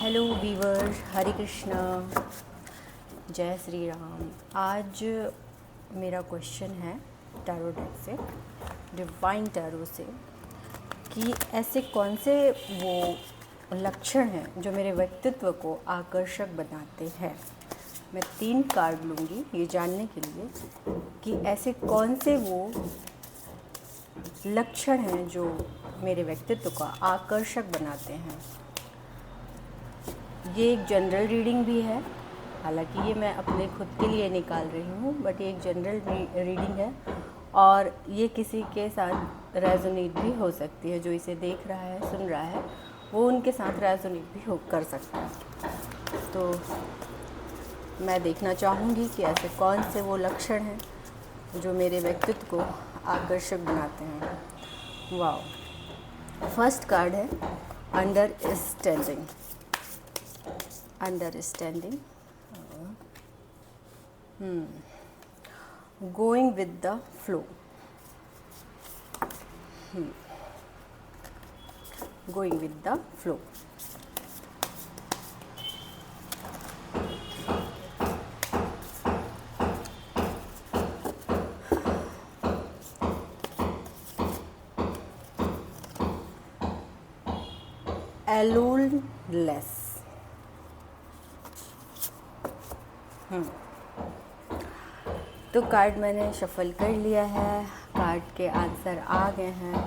Hello Weaver, हरे कृष्णा, जय श्री राम। आज मेरा क्वेश्चन है टैरो डेक से, डिवाइन टैरो से, कि ऐसे कौन से वो लक्षण हैं जो मेरे व्यक्तित्व को आकर्षक बनाते हैं। मैं 3 कार्ड लूँगी ये जानने के लिए कि ऐसे कौन से वो लक्षण हैं जो मेरे व्यक्तित्व को आकर्षक बनाते हैं। ये एक जनरल रीडिंग भी है, हालांकि ये मैं अपने खुद के लिए निकाल रही हूँ, बट ये एक जनरल रीडिंग है और ये किसी के साथ रेजोनेट भी हो सकती है। जो इसे देख रहा है, सुन रहा है, वो उनके साथ रेजोनेट भी कर सकता है। तो मैं देखना चाहूँगी कि ऐसे कौन से वो लक्षण हैं जो मेरे व्यक्तित्व को आकर्षक बनाते हैं। वाह। फर्स्ट कार्ड है understanding. Understanding, going with the flow, going with the flow. Aloneless. तो कार्ड मैंने शफल कर लिया है, कार्ड के आंसर आ गए हैं।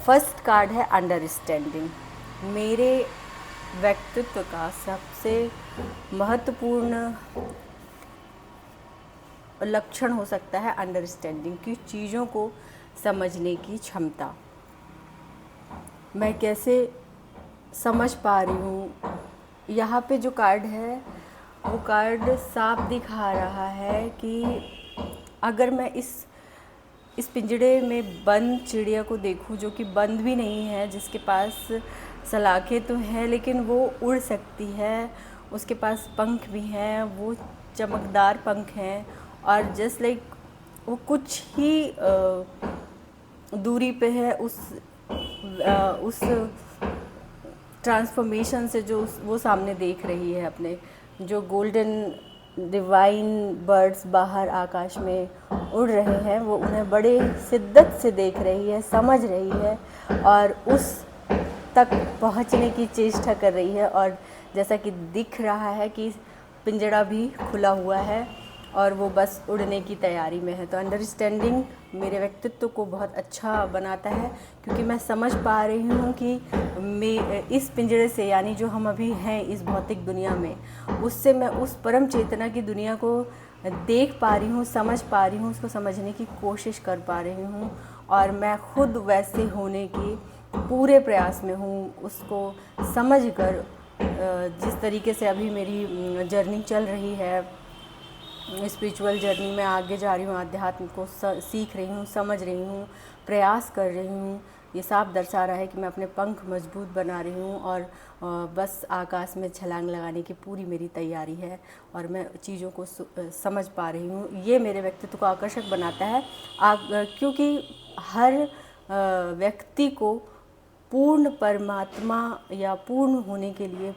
फर्स्ट कार्ड है अंडरस्टैंडिंग। मेरे व्यक्तित्व का सबसे महत्वपूर्ण लक्षण हो सकता है अंडरस्टैंडिंग की, चीज़ों को समझने की क्षमता। मैं कैसे समझ पा रही हूँ, यहाँ पे जो कार्ड है वो कार्ड साफ दिखा रहा है कि अगर मैं इस पिंजड़े में बंद चिड़िया को देखूं, जो कि बंद भी नहीं है, जिसके पास सलाखें तो हैं लेकिन वो उड़ सकती है, उसके पास पंख भी हैं, वो चमकदार पंख हैं और जस्ट लाइक वो कुछ ही दूरी पे है उस ट्रांसफॉर्मेशन से जो वो सामने देख रही है। अपने जो गोल्डन डिवाइन बर्ड्स बाहर आकाश में उड़ रहे हैं, वो उन्हें बड़े शिद्दत से देख रही है, समझ रही है और उस तक पहुंचने की चेष्टा कर रही है। और जैसा कि दिख रहा है कि पिंजड़ा भी खुला हुआ है और वो बस उड़ने की तैयारी में है। तो अंडरस्टैंडिंग मेरे व्यक्तित्व को बहुत अच्छा बनाता है, क्योंकि मैं समझ पा रही हूँ कि मैं इस पिंजरे से, यानी जो हम अभी हैं इस भौतिक दुनिया में, उससे मैं उस परम चेतना की दुनिया को देख पा रही हूँ, समझ पा रही हूँ, उसको समझने की कोशिश कर पा रही हूँ और मैं खुद वैसे होने की पूरे प्रयास में हूँ। उसको समझ कर जिस तरीके से अभी मेरी जर्नी चल रही है, स्पिरिचुअल जर्नी में आगे जा रही हूँ, आध्यात्म को सीख रही हूँ, समझ रही हूँ, प्रयास कर रही हूँ, ये साफ दर्शा रहा है कि मैं अपने पंख मजबूत बना रही हूँ और बस आकाश में छलांग लगाने की पूरी मेरी तैयारी है और मैं चीज़ों को समझ पा रही हूँ। ये मेरे व्यक्तित्व को आकर्षक बनाता है, क्योंकि हर व्यक्ति को पूर्ण परमात्मा या पूर्ण होने के लिए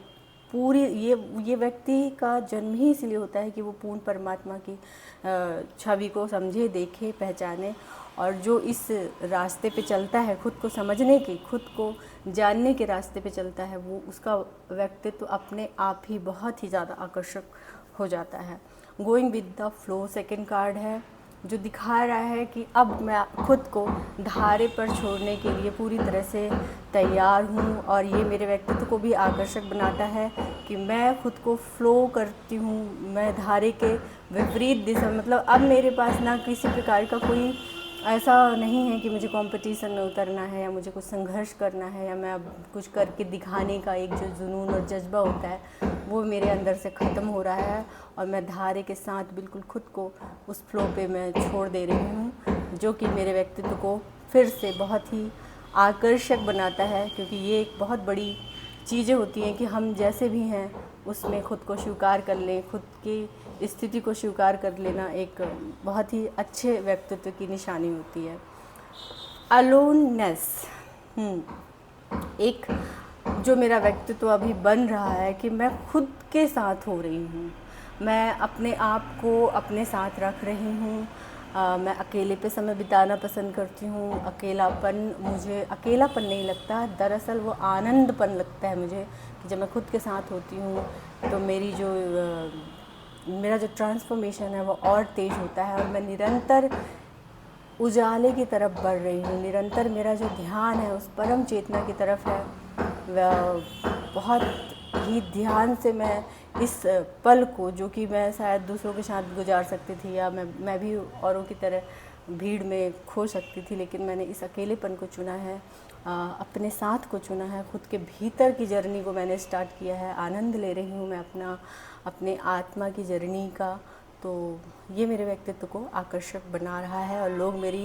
पूरी ये व्यक्ति का जन्म ही इसलिए होता है कि वो पूर्ण परमात्मा की छवि को समझे, देखे, पहचाने। और जो इस रास्ते पे चलता है, खुद को समझने के, खुद को जानने के रास्ते पे चलता है, वो उसका व्यक्तित्व अपने आप ही बहुत ही ज़्यादा आकर्षक हो जाता है। Going with the flow second card है, जो दिखा रहा है कि अब मैं खुद को धारे पर छोड़ने के लिए पूरी तरह से तैयार हूँ। और ये मेरे व्यक्तित्व को भी आकर्षक बनाता है कि मैं खुद को फ्लो करती हूँ, मैं धारे के विपरीत दिशा, मतलब अब मेरे पास ना किसी प्रकार का कोई ऐसा नहीं है कि मुझे कंपटीशन में उतरना है या मुझे कुछ संघर्ष करना है या मैं अब कुछ करके दिखाने का एक जो जुनून और जज्बा होता है वो मेरे अंदर से ख़त्म हो रहा है और मैं धारे के साथ बिल्कुल खुद को उस फ्लो पे मैं छोड़ दे रही हूँ, जो कि मेरे व्यक्तित्व को फिर से बहुत ही आकर्षक बनाता है। क्योंकि ये एक बहुत बड़ी चीज़ें होती हैं कि हम जैसे भी हैं उसमें खुद को स्वीकार कर लें, खुद की स्थिति को स्वीकार कर लेना एक बहुत ही अच्छे व्यक्तित्व की निशानी होती है। अलोननेस एक जो मेरा व्यक्तित्व अभी बन रहा है कि मैं खुद के साथ हो रही हूँ, मैं अपने आप को अपने साथ रख रही हूँ। मैं अकेले पे समय बिताना पसंद करती हूँ। अकेलापन, मुझे अकेलापन नहीं लगता, दरअसल वो आनंदपन लगता है मुझे कि जब मैं खुद के साथ होती हूँ तो मेरा जो ट्रांसफॉर्मेशन है वो और तेज़ होता है और मैं निरंतर उजाले की तरफ बढ़ रही हूँ। निरंतर मेरा जो ध्यान है उस परम चेतना की तरफ है। बहुत ही ध्यान से मैं इस पल को, जो कि मैं शायद दूसरों के साथ गुजार सकती थी या मैं भी औरों की तरह भीड़ में खो सकती थी, लेकिन मैंने इस अकेलेपन को चुना है, अपने साथ को चुना है, खुद के भीतर की जर्नी को मैंने स्टार्ट किया है। आनंद ले रही हूँ मैं अपने आत्मा की जर्नी का। तो ये मेरे व्यक्तित्व को आकर्षक बना रहा है और लोग मेरे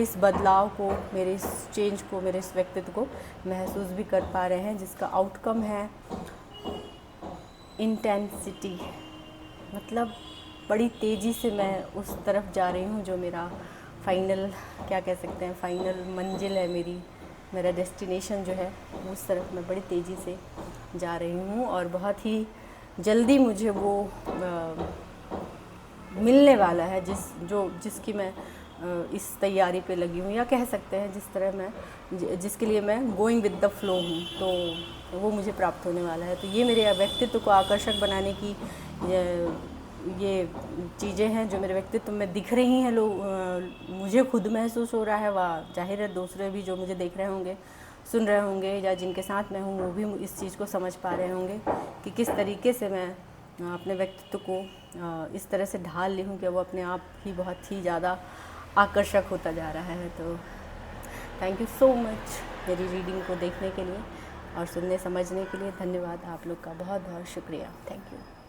इस बदलाव को, मेरे इस चेंज को, मेरे इस व्यक्तित्व को महसूस भी कर पा रहे हैं, जिसका आउटकम है इंटेंसिटी। मतलब बड़ी तेज़ी से मैं उस तरफ जा रही हूँ जो मेरा फाइनल, क्या कह सकते हैं, फाइनल मंजिल है मेरा डेस्टिनेशन जो है, उस तरफ मैं बड़ी तेज़ी से जा रही हूँ और बहुत ही जल्दी मुझे वो मिलने वाला है जिसकी मैं इस तैयारी पे लगी हूँ, या कह सकते हैं जिसके लिए मैं गोइंग विद द फ्लो हूँ, तो वो मुझे प्राप्त होने वाला है। तो ये मेरे व्यक्तित्व को आकर्षक बनाने की ये चीज़ें हैं जो मेरे व्यक्तित्व में दिख रही हैं। मुझे खुद महसूस हो रहा है, वह जाहिर है दूसरे भी जो मुझे देख रहे होंगे, सुन रहे होंगे, या जिनके साथ मैं हूँ वो भी इस चीज़ को समझ पा रहे होंगे कि किस तरीके से मैं अपने व्यक्तित्व को इस तरह से ढाल ली हूँ कि वो अपने आप ही बहुत ही ज़्यादा आकर्षक होता जा रहा है। तो थैंक यू सो मच मेरी रीडिंग को देखने के लिए और सुनने समझने के लिए। धन्यवाद, आप लोग का बहुत बहुत शुक्रिया। Thank you.